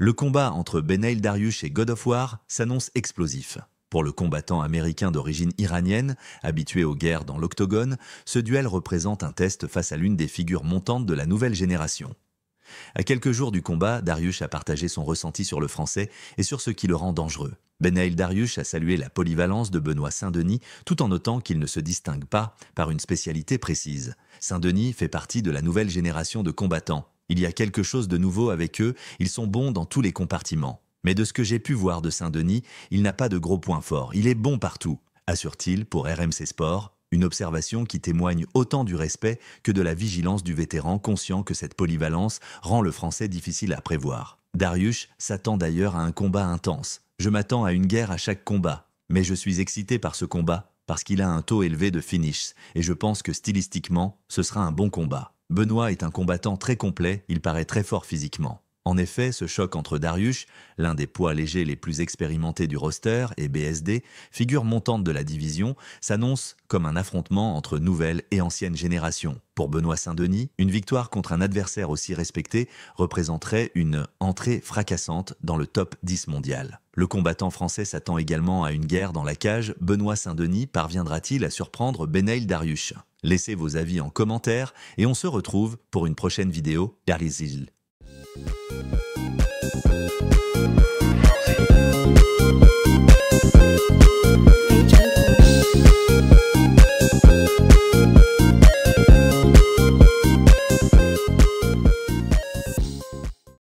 Le combat entre Benail Dariush et God of War s'annonce explosif. Pour le combattant américain d'origine iranienne, habitué aux guerres dans l'octogone, ce duel représente un test face à l'une des figures montantes de la nouvelle génération. À quelques jours du combat, Dariush a partagé son ressenti sur le français et sur ce qui le rend dangereux. Benail Dariush a salué la polyvalence de Benoît Saint-Denis tout en notant qu'il ne se distingue pas par une spécialité précise. Saint-Denis fait partie de la nouvelle génération de combattants. Il y a quelque chose de nouveau avec eux, ils sont bons dans tous les compartiments. Mais de ce que j'ai pu voir de Saint-Denis, il n'a pas de gros points forts, il est bon partout, assure-t-il pour RMC Sport, une observation qui témoigne autant du respect que de la vigilance du vétéran conscient que cette polyvalence rend le français difficile à prévoir. Dariush s'attend d'ailleurs à un combat intense. Je m'attends à une guerre à chaque combat, mais je suis excité par ce combat parce qu'il a un taux élevé de finish et je pense que stylistiquement, ce sera un bon combat. Benoît est un combattant très complet, il paraît très fort physiquement. En effet, ce choc entre Dariush, l'un des poids légers les plus expérimentés du roster, et BSD, figure montante de la division, s'annonce comme un affrontement entre nouvelle et ancienne génération. Pour Benoît Saint-Denis, une victoire contre un adversaire aussi respecté représenterait une entrée fracassante dans le top 10 mondial. Le combattant français s'attend également à une guerre dans la cage. Benoît Saint-Denis parviendra-t-il à surprendre Benail Dariush? Laissez vos avis en commentaire et on se retrouve pour une prochaine vidéo d'Arizil.